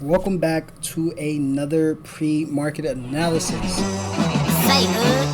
Welcome back to another pre-market analysis. Say hood.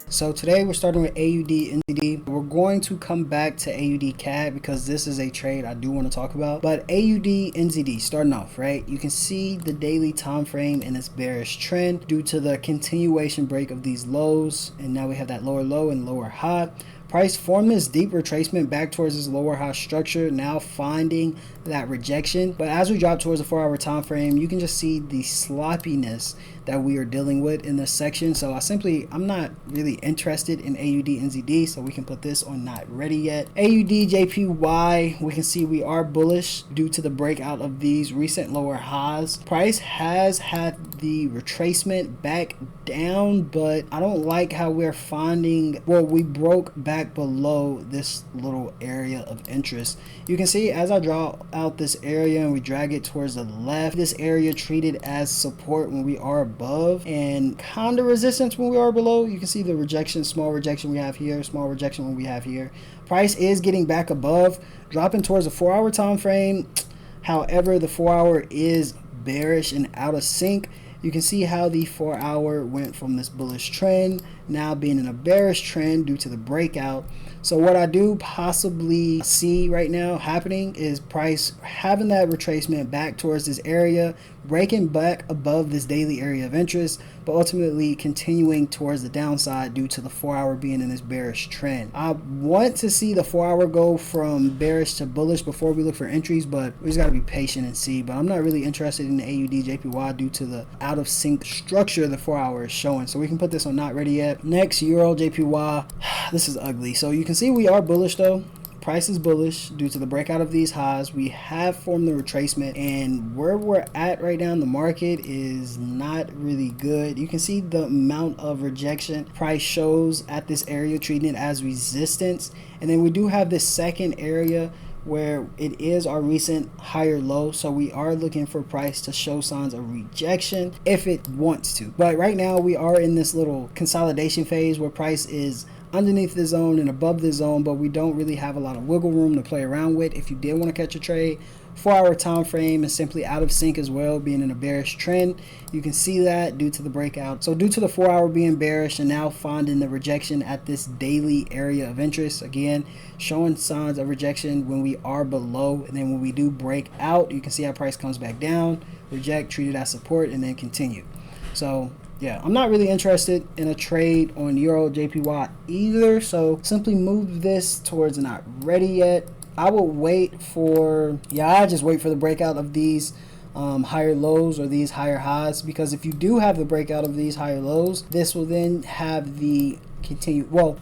So today we're starting with AUD NZD. We're going to come back to AUD CAD because this is a trade I do want to talk about. But AUD NZD starting off, right? You can see the daily time frame in its bearish trend due to the continuation break of these lows, and now we have that lower low and lower high. Price formed this deep retracement back towards this lower high structure, now finding that rejection. But as we drop towards the 4-hour time frame, you can just see the sloppiness that we are dealing with in this section. So I'm not really interested in AUD NZD, so we can put this on not ready yet. AUD JPY, we can see we are bullish due to the breakout of these recent lower highs. Price has had the retracement back down, but I don't like how we're finding, we broke back below this little area of interest. You can see as I draw out this area and we drag it towards the left, this area treated as support when we are above and kind of resistance when we are below. You can see the rejection, small rejection we have here, small rejection when we have here. Price is getting back above, dropping towards the 4-hour time frame. However, the 4-hour is bearish and out of sync. You can see how the 4-hour went from this bullish trend now being in a bearish trend due to the breakout. So what I do possibly see right now happening is price having that retracement back towards this area, breaking back above this daily area of interest, but ultimately continuing towards the downside due to the 4-hour being in this bearish trend. I want to see the 4-hour go from bearish to bullish before we look for entries, but we just got to be patient and see. But I'm not really interested in the AUD JPY due to the out of sync structure the 4-hour is showing. So we can put this on not ready yet. Next, Euro JPY. This is ugly. So you can see we are bullish though. Price is bullish due to the breakout of these highs. We have formed the retracement, and where we're at right now in the market is not really good. You can see the amount of rejection price shows at this area, treating it as resistance. And then we do have this second area where it is our recent higher low, so we are looking for price to show signs of rejection if it wants to. But right now we are in this little consolidation phase where price is underneath the zone and above the zone, but we don't really have a lot of wiggle room to play around with. If you did want to catch a trade, 4-hour time frame is simply out of sync as well, being in a bearish trend. You can see that due to the breakout. So due to the 4-hour being bearish and now finding the rejection at this daily area of interest, again showing signs of rejection when we are below, and then when we do break out, you can see how price comes back down, reject, treated as support, and then continue. So yeah, I'm not really interested in a trade on Euro JPY either, so simply move this towards not ready yet. I will wait for, I just wait for the breakout of these higher lows or these higher highs, because if you do have the breakout of these higher lows, this will then have the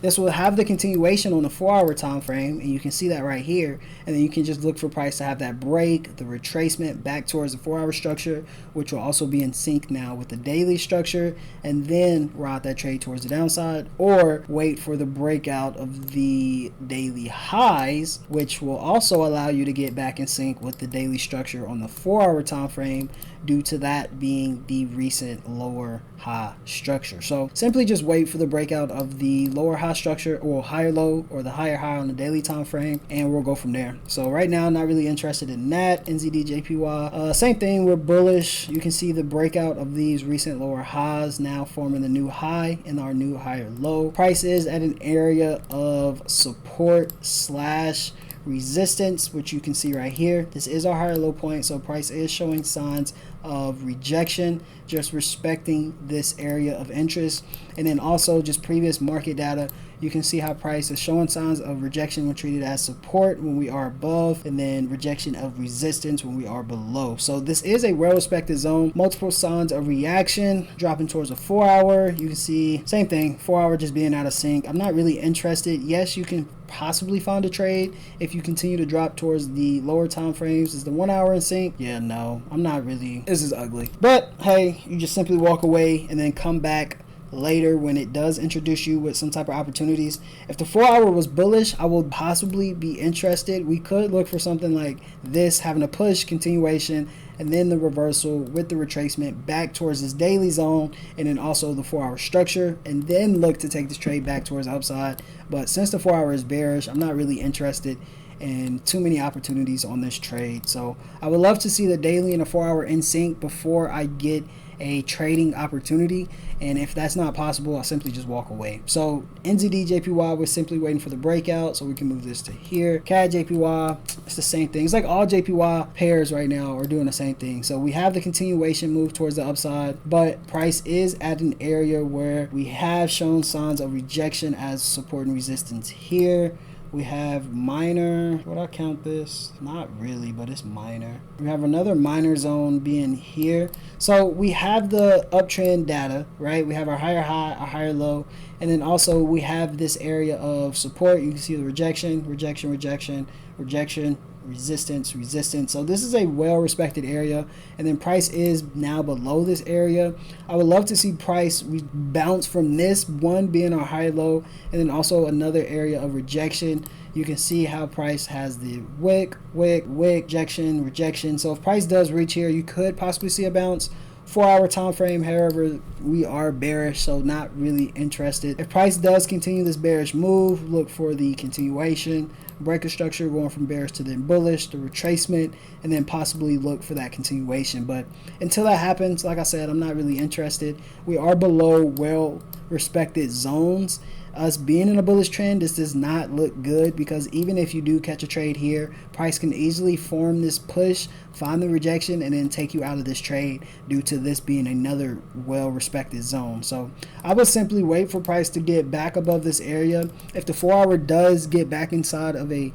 this will have the continuation on the 4-hour time frame, and you can see that right here. And then you can just look for price to have that break, the retracement back towards the 4-hour structure, which will also be in sync now with the daily structure, and then route that trade towards the downside, or wait for the breakout of the daily highs, which will also allow you to get back in sync with the daily structure on the 4-hour time frame, due to that being the recent lower high structure. So simply just wait for the breakout of the lower high structure or higher low or the higher high on the daily time frame, and we'll go from there. So right now, not really interested in that. NZD JPY, same thing, we're bullish. You can see the breakout of these recent lower highs now forming the new high and our new higher low. Price is at an area of support slash resistance, which you can see right here. This is our higher low point, so price is showing signs of rejection, just respecting this area of interest. And then also just previous market data, you can see how price is showing signs of rejection when treated as support when we are above, and then rejection of resistance when we are below. So this is a well-respected zone. Multiple signs of reaction, dropping towards a 4-hour. You can see same thing, 4-hour just being out of sync. I'm not really interested. Yes, you can possibly find a trade if you continue to drop towards the lower time frames. Is the 1-hour in sync? Yeah, no, I'm not really. This is ugly. But hey, you just simply walk away and then come back later when it does introduce you with some type of opportunities. If the 4-hour was bullish, I would possibly be interested. We could look for something like this, having a push continuation and then the reversal with the retracement back towards this daily zone, and then also the 4 hour structure, and then look to take this trade back towards the upside. But since the 4 hour is bearish, I'm not really interested and too many opportunities on this trade. So I would love to see the daily and the 4 hour in sync before I get a trading opportunity, and if that's not possible, I'll simply just walk away. So NZD JPY, we're simply waiting for the breakout, so we can move this to here. CAD JPY, it's the same thing. It's like all JPY pairs right now are doing the same thing. So we have the continuation move towards the upside, but price is at an area where we have shown signs of rejection as support and resistance here. We have minor, would I count this? Not really, but it's minor. We have another minor zone being here. So we have the uptrend data, right? We have our higher high, our higher low, and then also we have this area of support. You can see the rejection, rejection, rejection, rejection, resistance, resistance. So this is a well-respected area, and then price is now below this area. I would love to see price bounce from this one being our high low, and then also another area of rejection. You can see how price has the wick, rejection, rejection. So if price does reach here, you could possibly see a bounce. 4 hour time frame, however, we are bearish, so not really interested. If price does continue this bearish move, look for the continuation, breaker structure going from bearish to then bullish, the retracement, and then possibly look for that continuation. But until that happens, like I said, I'm not really interested. We are below well respected zones. Us being in a bullish trend, this does not look good, because even if you do catch a trade here, price can easily form this push, find the rejection, and then take you out of this trade due to this being another well-respected zone. So I would simply wait for price to get back above this area. If the 4 hour does get back inside of a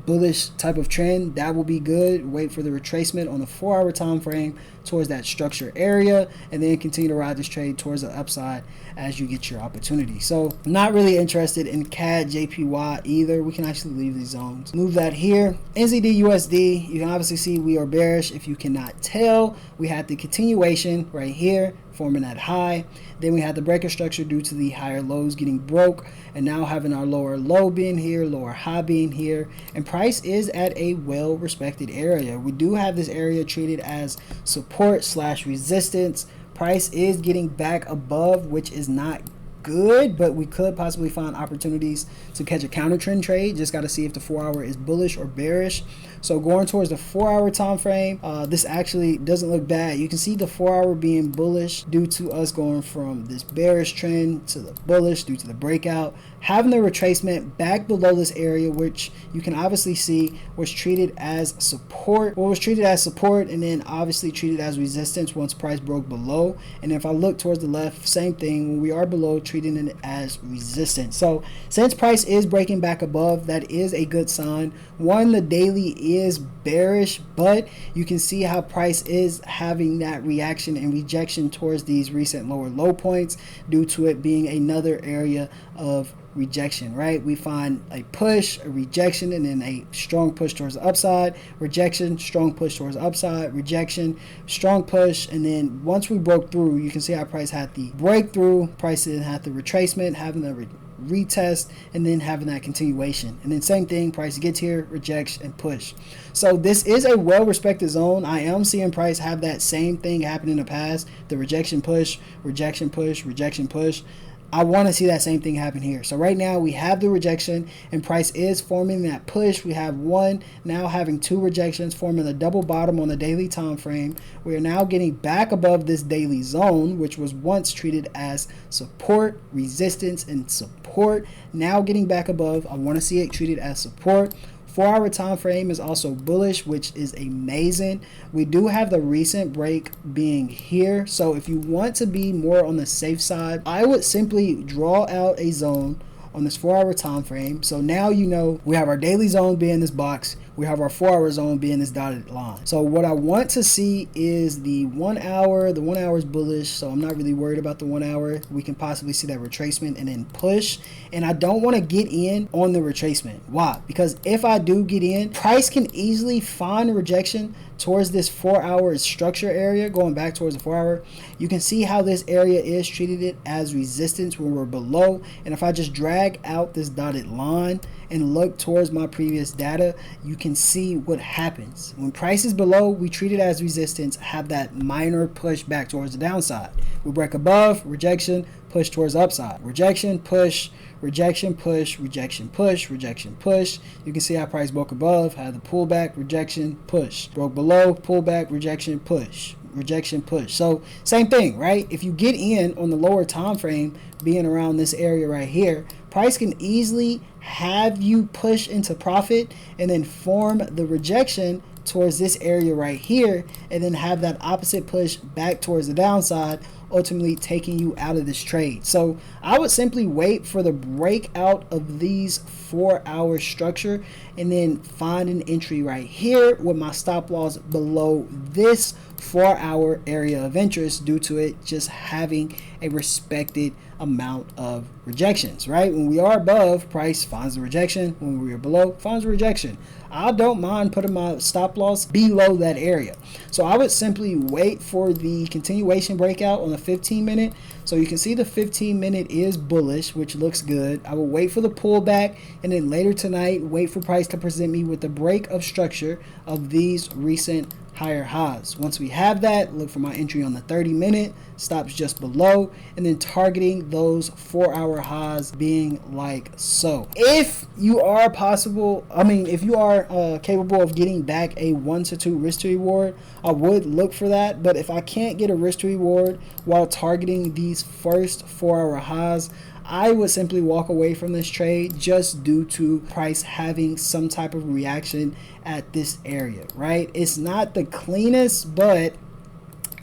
bullish type of trend, that will be good. Wait for the retracement on the 4 hour time frame towards that structure area, and then continue to ride this trade towards the upside as you get your opportunity. So not really interested in CAD JPY either. We can actually leave these zones, move that here. NZD USD, you can obviously see we are bearish. If you cannot tell, we had the continuation right here forming that high, then we had the breaker structure due to the higher lows getting broke, and now having our lower low being here, lower high being here, and price is at a well respected area. We do have this area treated as support slash resistance. Price is getting back above, which is not good, but we could possibly find opportunities to catch a counter trend trade. Just got to see if the 4 hour is bullish or bearish. So going towards the 4 hour time frame, this actually doesn't look bad. You can see the 4 hour being bullish due to us going from this bearish trend to the bullish due to the breakout, having the retracement back below this area, which you can obviously see was treated as support. Well, was treated as support, and then obviously treated as resistance once price broke below. And if I look towards the left, same thing. When we are below, treating it as resistance. So since price is breaking back above, that is a good sign. One, the daily is bearish, but you can see how price is having that reaction and rejection towards these recent lower low points due to it being another area of rejection, right? We find a push, a rejection, and then a strong push towards the upside, rejection, strong push towards the upside, rejection, strong push, and then once we broke through, you can see how price had the breakthrough, price then had the retracement, having the retest, and then having that continuation, and then same thing, price gets here, rejects, and push. So this is a well respected zone. I am seeing price have that same thing happen in the past, the rejection push, rejection push, rejection push. I want to see that same thing happen here. So right now we have the rejection, and price is forming that push. We have one, now having two rejections, forming a double bottom on the daily time frame. We are now getting back above this daily zone, which was once treated as support, resistance, and support. Now getting back above, I want to see it treated as support. 4 hour time frame is also bullish, which is amazing. We do have the recent break being here, so if you want to be more on the safe side, I would simply draw out a zone on this 4 hour time frame. So now you know we have our daily zone being this box, we have our 4 hour zone being this dotted line. So what I want to see is the 1 hour. The 1 hour is bullish, so I'm not really worried about the 1 hour. We can possibly see that retracement and then push, and I don't want to get in on the retracement. Why? Because if I do get in, price can easily find a rejection towards this 4-hour structure area, going back towards the 4-hour, you can see how this area is treated it as resistance when we're below. And if I just drag out this dotted line and look towards my previous data, you can see what happens. When price is below, we treat it as resistance, have that minor push back towards the downside. We break above, rejection, push towards the upside. Rejection, push, rejection, push, rejection, push, rejection, push. You can see how price broke above, had the pullback, rejection, push. Broke below, pullback, rejection, push. Rejection, push. So same thing, right? If you get in on the lower time frame, being around this area right here, price can easily have you push into profit and then form the rejection towards this area right here, and then have that opposite push back towards the downside, ultimately taking you out of this trade. So I would simply wait for the breakout of these 4-hour structure and then find an entry right here with my stop loss below this 4-hour area of interest, due to it just having a respected amount of rejections, right? When we are above, price finds the rejection. When we are below, finds the rejection. I don't mind putting my stop loss below that area. So I would simply wait for the continuation breakout on the 15-minute. So you can see the 15-minute is bullish, which looks good. I will wait for the pullback, and then later tonight, wait for price to present me with the break of structure of these recent higher highs. Once we have that, look for my entry on the 30-minute, stops just below, and then targeting those 4-hour highs being like so. If you are if you are capable of getting back a 1 to 2 risk to reward, I would look for that. But if I can't get a risk to reward while targeting these first 4-hour highs, I would simply walk away from this trade, just due to price having some type of reaction at this area, right? It's not the cleanest, but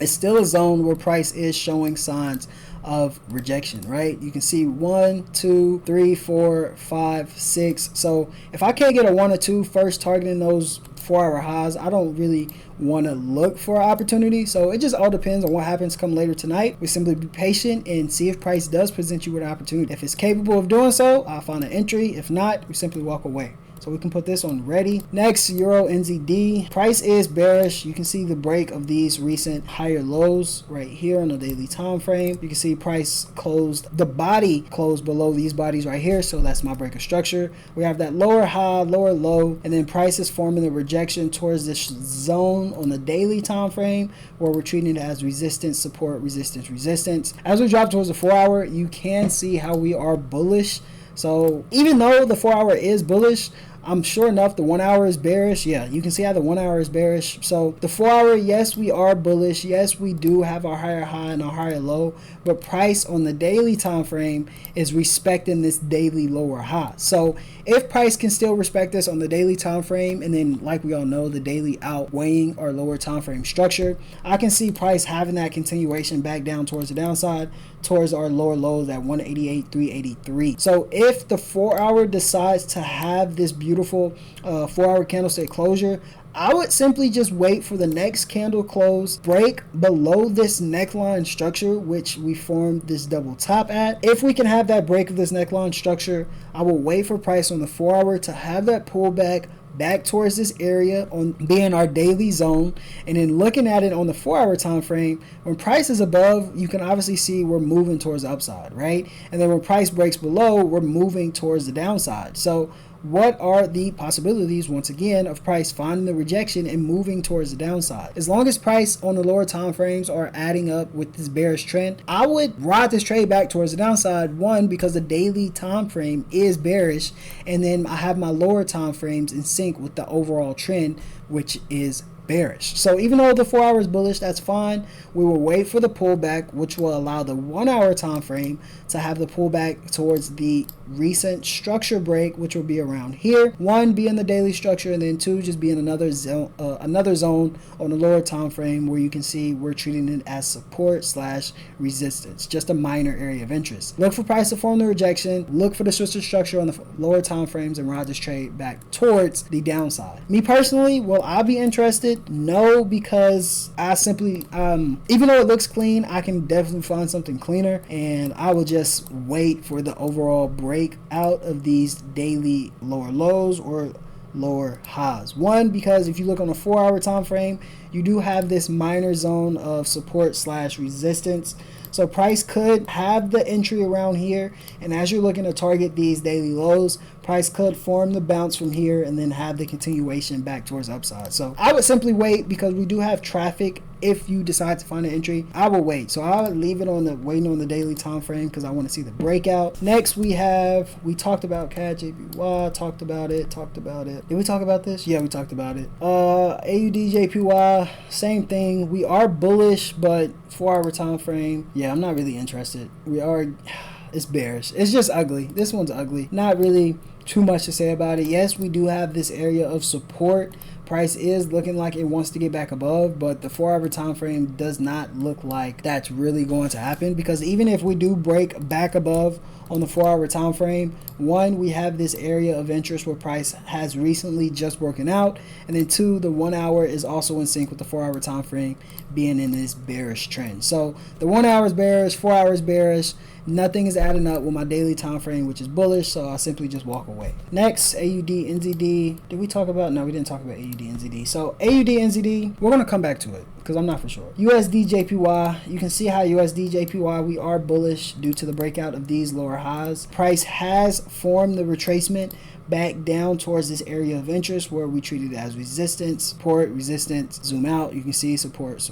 it's still a zone where price is showing signs of rejection, right? You can see 1, 2, 3, 4, 5, 6. So if I can't get a 1 or 2 first targeting those 4-hour highs, I don't really want to look for an opportunity. So it just all depends on what happens come later tonight. We simply be patient and see if price does present you with an opportunity. If it's capable of doing so, I'll find an entry. If not, we simply walk away. So we can put this on ready. Next, Euro NZD. Price is bearish. You can see the break of these recent higher lows right here on the daily time frame. You can see price closed, the body closed below these bodies right here. So that's my break of structure. We have that lower high, lower low, and then price is forming the rejection towards this zone on the daily time frame, where we're treating it as resistance, support, resistance, resistance. As we drop towards the 4-hour, you can see how we are bullish. So even though the 4-hour is bullish, I'm sure enough the 1-hour is bearish. Yeah, you can see how the 1-hour is bearish. So the 4-hour, yes, we are bullish. Yes, we do have our higher high and our higher low, but price on the daily time frame is respecting this daily lower high. So if price can still respect this on the daily time frame, and then like we all know, the daily outweighing our lower time frame structure, I can see price having that continuation back down towards the downside, towards our lower lows at 188.383. So if the 4-hour decides to have this beautiful 4-hour candlestick closure, I would simply just wait for the next candle close, break below this neckline structure, which we formed this double top at. If we can have that break of this neckline structure, I will wait for price on the 4-hour to have that pullback back towards this area on being our daily zone, and then looking at it on the 4-hour time frame, when price is above, you can obviously see we're moving towards the upside, right? And then when price breaks below, we're moving towards the downside. So what are the possibilities, once again, of price finding the rejection and moving towards the downside? As long as price on the lower time frames are adding up with this bearish trend, I would ride this trade back towards the downside. One, because the daily time frame is bearish, and then I have my lower time frames in sync with the overall trend, which is bearish. So even though the 4-hour is bullish, that's fine. We will wait for the pullback, which will allow the 1-hour time frame to have the pullback towards the recent structure break, which will be around here. 1, be in the daily structure, and then 2, just be in another zone on the lower time frame, where you can see we're treating it as support slash resistance, just a minor area of interest. Look for price to form the rejection, look for the twisted structure on the lower time frames, and ride this trade back towards the downside. Me personally, will I be interested? No, because I simply even though it looks clean, I can definitely find something cleaner, and I will just wait for the overall break out of these daily lower lows or lower highs. One, because if you look on a 4-hour time frame, you do have this minor zone of support slash resistance. So price could have the entry around here, and as you're looking to target these daily lows, price could form the bounce from here and then have the continuation back towards upside. So I would simply wait, because we do have traffic. If you decide to find an entry, I will wait. So I'll leave it on the waiting on the daily time frame, because I want to see the breakout. Next we talked about CAD JPY, talked about it. Did we talk about this? Yeah, we talked about it. AUD JPY, same thing. We are bullish, but 4-hour time frame, yeah, I'm not really interested. It's bearish. It's just ugly. This one's ugly. Not really too much to say about it. Yes, we do have this area of support. Price is looking like it wants to get back above, but the 4-hour time frame does not look like that's really going to happen, because even if we do break back above on the 4-hour time frame, one, we have this area of interest where price has recently just broken out, and then two, the 1 hour is also in sync with the 4-hour time frame being in this bearish trend. So the 1 hour is bearish, 4 hours bearish. Nothing is adding up with my daily time frame, which is bullish, so I simply just walk away. Next, AUD NZD. Did we talk about? No, we didn't talk about AUD NZD. So AUD NZD, we're gonna come back to it, because I'm not for sure. USD JPY, you can see how USD JPY, we are bullish due to the breakout of these lower highs. Price has formed the retracement back down towards this area of interest where we treat it as resistance, support, resistance. Zoom out, you can see support.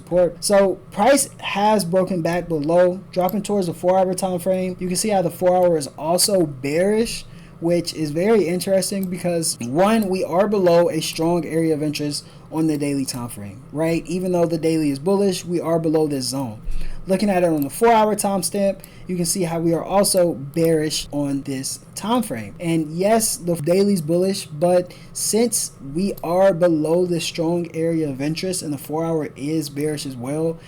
So price has broken back below, dropping towards the 4-hour time frame. You can see how the 4-hour is also bearish, which is very interesting, because one, we are below a strong area of interest on the daily time frame, right? Even though the daily is bullish, we are below this zone. Looking at it on the 4-hour timestamp, you can see how we are also bearish on this time frame. And yes, the daily's bullish, but since we are below this strong area of interest and the 4-hour is bearish as well,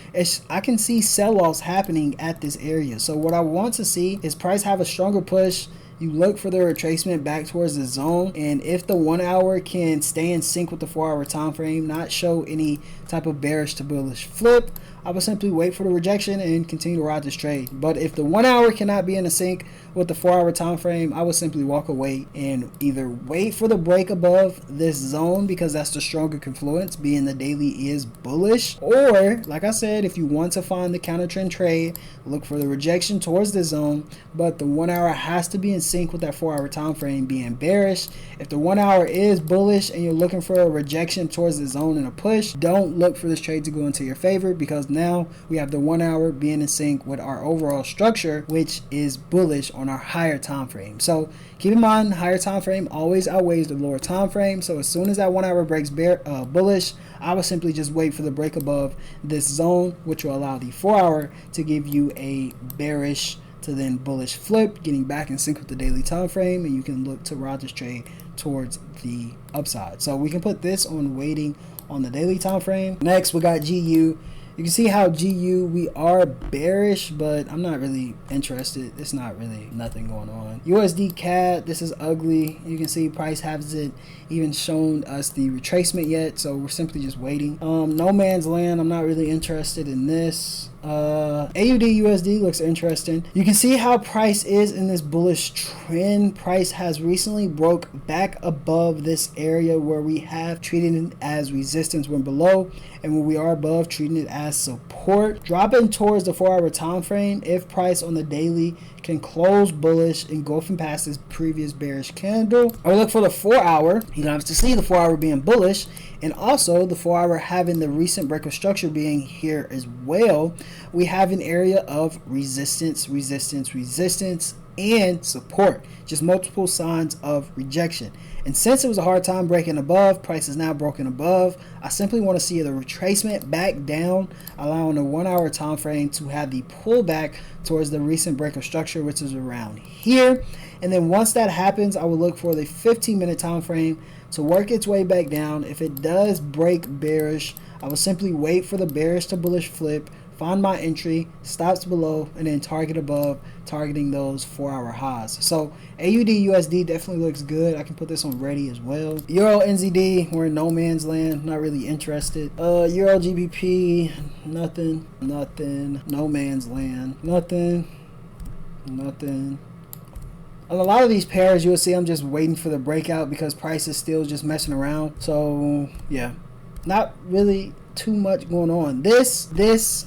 I can see sell-offs happening at this area. So what I want to see is price have a stronger push. You look for the retracement back towards the zone, and if the 1 hour can stay in sync with the 4-hour time frame, not show any type of bearish to bullish flip, I will simply wait for the rejection and continue to ride this trade. But if the 1 hour cannot be in a sync with the 4-hour time frame, I will simply walk away and either wait for the break above this zone, because that's the stronger confluence, being the daily is bullish, or like I said, if you want to find the counter trend trade, look for the rejection towards the zone, but the 1 hour has to be in sync with that 4-hour time frame being bearish. If the 1 hour is bullish and you're looking for a rejection towards the zone and a push, don't look for this trade to go into your favor, because now we have the 1 hour being in sync with our overall structure, which is bullish on our higher time frame. So keep in mind, higher time frame always outweighs the lower time frame. So as soon as that 1 hour breaks bullish, I will simply just wait for the break above this zone, which will allow the 4-hour to give you a bearish to then bullish flip, getting back in sync with the daily time frame, and you can look to ride this trade towards the upside. So we can put this on waiting on the daily time frame. Next, we got GU. You can see how GU, we are bearish, but I'm not really interested. It's not really nothing going on. USD CAD, this is ugly. You can see price hasn't even shown us the retracement yet, so we're simply just waiting. No man's land, I'm not really interested in this. AUD USD looks interesting. You can see how price is in this bullish trend. Price has recently broke back above this area where we have treated it as resistance when below, and when we are above, treating it as support. Dropping towards the 4-hour time frame, if price on the daily can close bullish, engulfing past this previous bearish candle, or look for the 4-hour. You can obviously see the 4-hour being bullish, and also the 4-hour having the recent break of structure being here as well. We have an area of resistance, and support, just multiple signs of rejection. And since it was a hard time breaking above, price is now broken above. I simply want to see the retracement back down, allowing the 1-hour time frame to have the pullback towards the recent break of structure, which is around here. And then once that happens, I will look for the 15-minute time frame to work its way back down. If it does break bearish, I will simply wait for the bearish to bullish flip, find my entry, stops below, and then target above, targeting those 4-hour highs. So AUD USD definitely looks good. I can put this on ready as well. Euro NZD, we're in no man's land, not really interested. Euro GBP, nothing. No man's land, nothing. On a lot of these pairs, you'll see I'm just waiting for the breakout because price is still just messing around. So yeah, not really too much going on. This,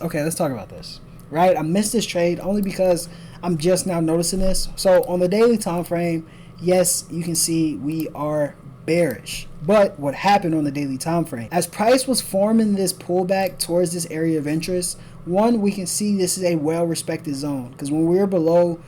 okay, let's talk about this, right? I missed this trade only because I'm just now noticing this. So on the daily time frame, yes, you can see we are bearish. But what happened on the daily time frame? As price was forming this pullback towards this area of interest, one, we can see this is a well-respected zone because when we're below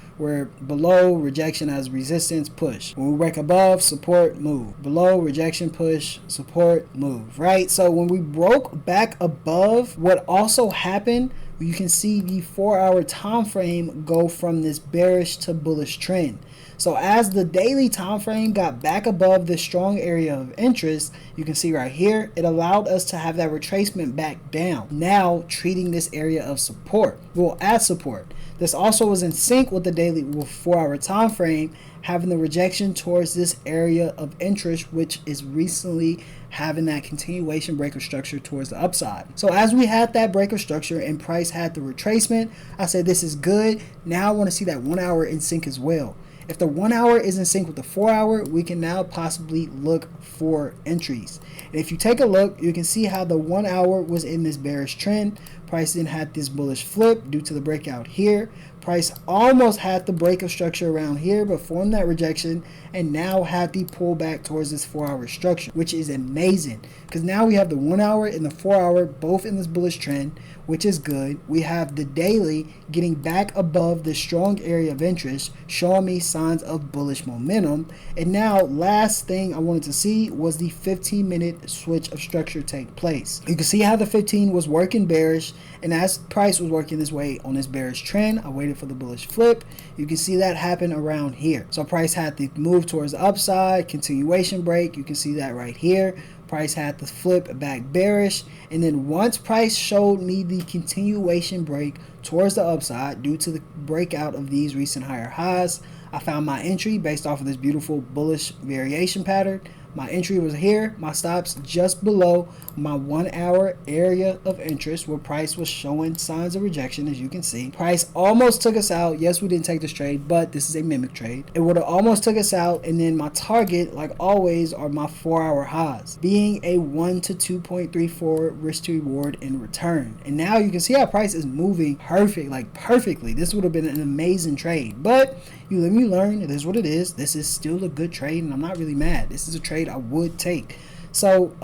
rejection as resistance, push. When we break above, support, move. Below, rejection, push, support, move, right? So when we broke back above, what also happened, you can see the 4-hour time frame go from this bearish to bullish trend. So as the daily time frame got back above this strong area of interest, you can see right here, it allowed us to have that retracement back down. Now treating this area of support, well, as support. This also was in sync with the daily 4-hour time frame, having the rejection towards this area of interest, which is recently having that continuation breaker structure towards the upside. So as we had that breaker structure and price had the retracement, I said this is good. Now I want to see that 1 hour in sync as well. If the 1 hour is in sync with the 4 hour, we can now possibly look for entries. And if you take a look, you can see how the 1 hour was in this bearish trend. Price then had this bullish flip due to the breakout here. Price almost had the break of structure around here, but formed that rejection and now had the pullback towards this 4-hour structure, which is amazing because now we have the 1 hour and the 4 hour both in this bullish trend, which is good. We have the daily getting back above the strong area of interest, showing me signs of bullish momentum. And now last thing I wanted to see was the 15-minute switch of structure take place. You can see how the 15 was working bearish, and as price was working this way on this bearish trend, I waited for the bullish flip. You can see that happen around here. So price had the move towards the upside, continuation break. You can see that right here. Price had the flip back bearish, and then once price showed me the continuation break towards the upside due to the breakout of these recent higher highs, I found my entry based off of this beautiful bullish variation pattern. My entry was here, my stops just below my 1 hour area of interest where price was showing signs of rejection. As you can see, price almost took us out. Yes, we didn't take this trade, but this is a mimic trade. It would have almost took us out, and then my target, like always, are my 4-hour highs, being a 1 to 2.34 risk to reward in return. And now you can see how price is moving perfectly. This would have been an amazing trade, but you live and you learn. It is what it is. This is still a good trade, and I'm not really mad. This is a trade I would take. So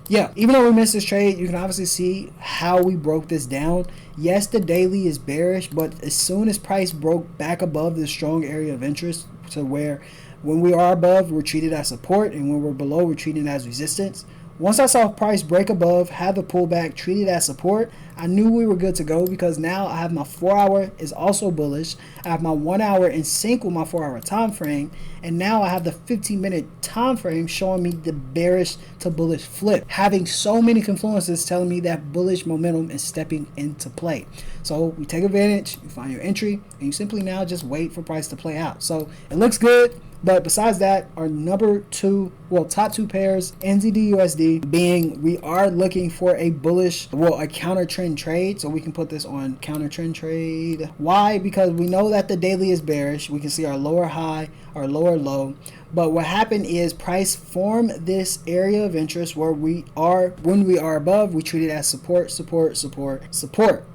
yeah, even though we missed this trade, you can obviously see how we broke this down. Yes, the daily is bearish, but as soon as price broke back above the strong area of interest to where when we are above, we're treated as support, and when we're below, we're treated as resistance. Once I saw price break above, have the pullback, treated as support, I knew we were good to go because now I have my 4 hour is also bullish. I have my 1 hour in sync with my 4 hour time frame, and now I have the 15-minute time frame showing me the bearish to bullish flip, having so many confluences telling me that bullish momentum is stepping into play. So we take advantage, you find your entry, and you simply now just wait for price to play out. So it looks good. But besides that, our top two pairs, NZD USD, being we are looking for a bullish, a counter trend trade. So we can put this on counter trend trade. Why? Because we know that the daily is bearish. We can see our lower high, our lower low. But what happened is price formed this area of interest where when we are above, we treat it as support,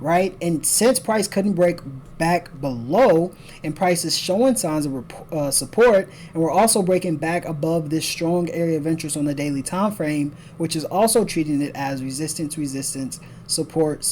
right? And since price couldn't break back below, and price is showing signs of support, and we're also breaking back above this strong area of interest on the daily time frame, which is also treating it as resistance, support,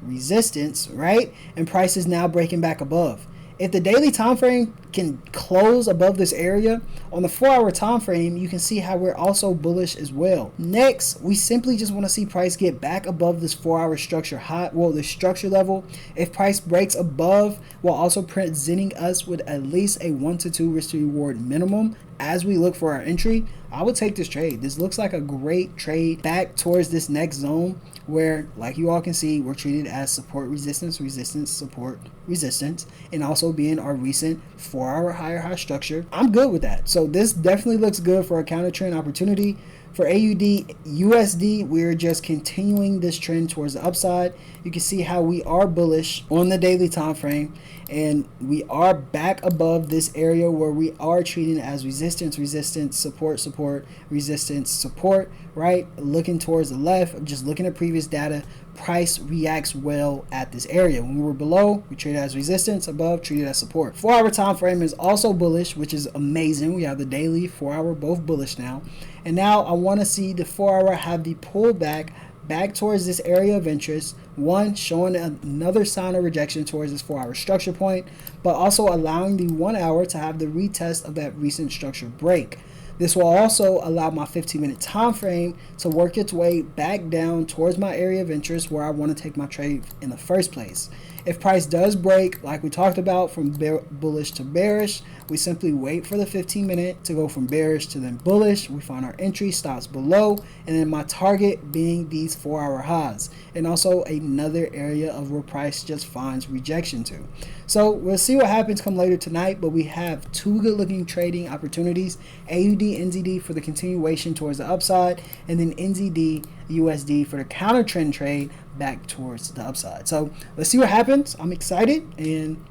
resistance, right? And price is now breaking back above. If the daily time frame can close above this area, on the 4 hour time frame, you can see how we're also bullish as well. Next, we simply just want to see price get back above this 4 hour structure high, the structure level. If price breaks above, while also presenting us with at least a 1 to 2 risk to reward minimum as we look for our entry, I would take this trade. This looks like a great trade back towards this next zone where, like you all can see, we're treated as support, resistance, support, resistance, and also being our recent 4 hour higher high structure. I'm good with that. So this definitely looks good for a counter trend opportunity. For AUD USD, we're just continuing this trend towards the upside. You can see how we are bullish on the daily time frame, and we are back above this area where we are treating it as resistance, resistance, support, support, resistance, support, right? Looking towards the left, just looking at previous data, price reacts well at this area. When we were below, we treat it as resistance, above, treat it as support. 4-hour time frame is also bullish, which is amazing. We have the daily, 4-hour, both bullish now. And now I want to see the 4-hour have the pullback back towards this area of interest. One, showing another sign of rejection towards this 4-hour structure point, but also allowing the 1-hour to have the retest of that recent structure break. This will also allow my 15-minute time frame to work its way back down towards my area of interest where I want to take my trade in the first place. If price does break, like we talked about, from bullish to bearish, we simply wait for the 15-minute to go from bearish to then bullish. We find our entry stops below, and then my target being these 4-hour highs, and also another area of where price just finds rejection to. So we'll see what happens come later tonight, but we have two good looking trading opportunities: AUD NZD for the continuation towards the upside, and then NZD USD for the counter trend trade back towards the upside. So let's see what happens. I'm excited, and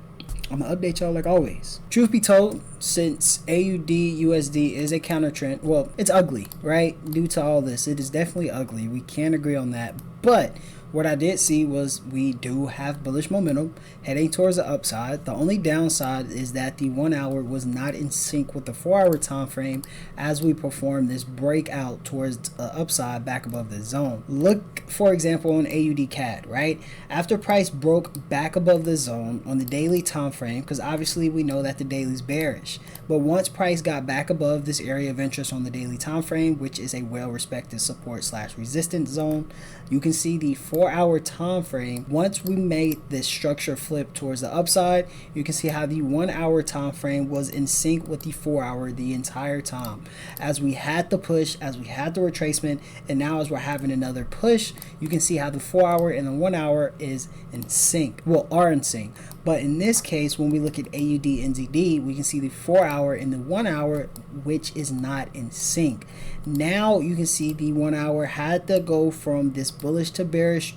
I'm gonna update y'all like always. Truth be told, since AUD USD is a counter trend, well, it's ugly, right? Due to all this, it is definitely ugly. We can't agree on that. But what I did see was we do have bullish momentum heading towards the upside. The only downside is that the 1-hour was not in sync with the 4-hour time frame as we perform this breakout towards the upside back above the zone. Look, for example, on AUD CAD, right? After price broke back above the zone on the daily time frame, because obviously we know that the daily is bearish, but once price got back above this area of interest on the daily time frame, which is a well-respected support / resistance zone, you can see the 4-hour time frame. Once we made this structure flip towards the upside, you can see how the 1-hour time frame was in sync with the 4-hour the entire time. As we had the push, as we had the retracement, and now as we're having another push, you can see how the 4-hour and the 1-hour is in sync, well, are in sync. But in this case, when we look at AUD NZD, we can see the 4-hour and the 1-hour, which is not in sync. Now you can see the 1-hour had to go from this bullish to bearish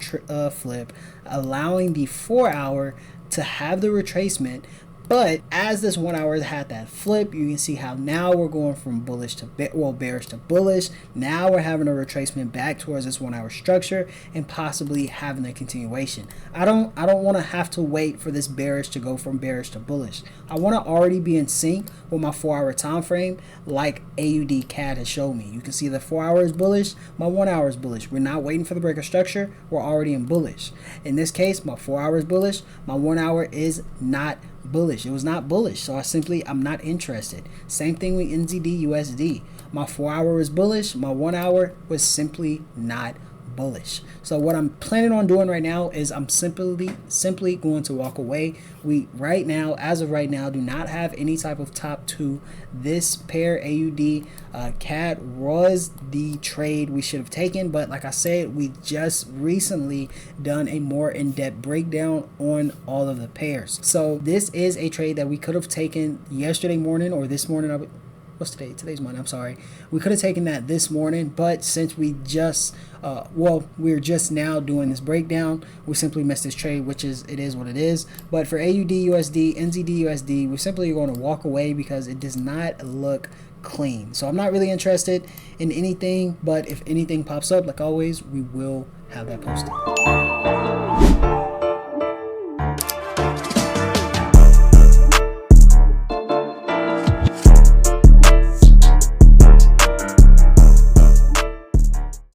flip, allowing the 4-hour to have the retracement. But as this 1-hour had that flip, you can see how now we're going from bullish to bearish to bullish. Now we're having a retracement back towards this 1-hour structure and possibly having a continuation. I don't want to have to wait for this bearish to go from bearish to bullish. I want to already be in sync with my 4-hour time frame, like AUD CAD has shown me. You can see the 4-hour is bullish, my 1-hour is bullish. We're not waiting for the breaker structure, we're already in bullish. In this case, my 4-hour is bullish, my 1-hour is not bullish. It was not bullish, so I'm not interested. Same thing with NZD USD. My 4-hour was bullish, my 1-hour was simply not bullish. So what I'm planning on doing right now is I'm simply going to walk away. We right now, as of right now, do not have any type of top to this pair. AUD CAD was the trade we should have taken, but like I said, we just recently done a more in-depth breakdown on all of the pairs. So this is a trade that we could have taken yesterday morning or this morning. What's today? Today's Monday. I'm sorry. We could have taken that this morning, but since we just, we're just now doing this breakdown, we simply missed this trade, which is, it is what it is. But for AUD USD, NZD USD, we're simply going to walk away because it does not look clean. So I'm not really interested in anything, but if anything pops up, like always, we will have that posted.